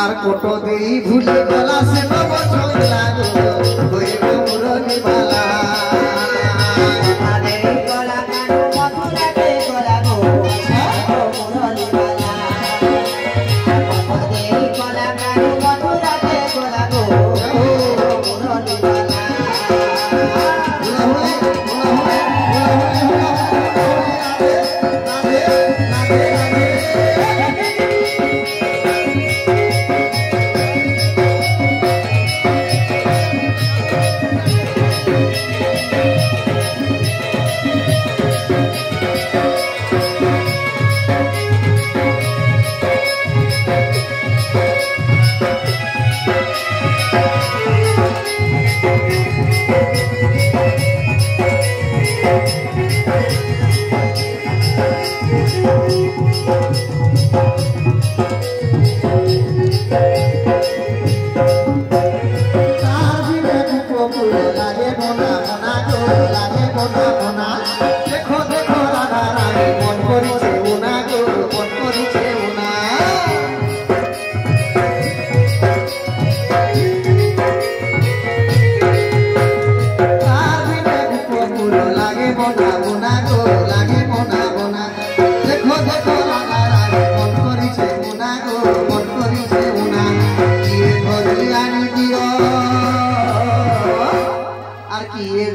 আর কত দেই ভুলে গলা সে নব ছইলা গো হই গো মুরলি বালা আরে গলা কান মথুরা কে গলা গো মুরলি বালা কত দেই গলা কান মথুরা কে গলা গো মুরলি বালা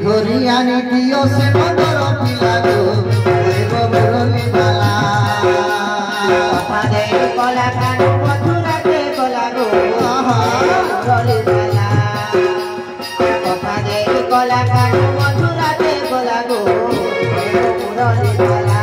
ঘরিয়ানি দিও সে মদর পিলা গো হই গো মুরলি বালা পাদে গলা কান মথুরা কে গলা গো মুরলি বালা পাদে গলা কান মথুরা কে গলা গো মুরলি বালা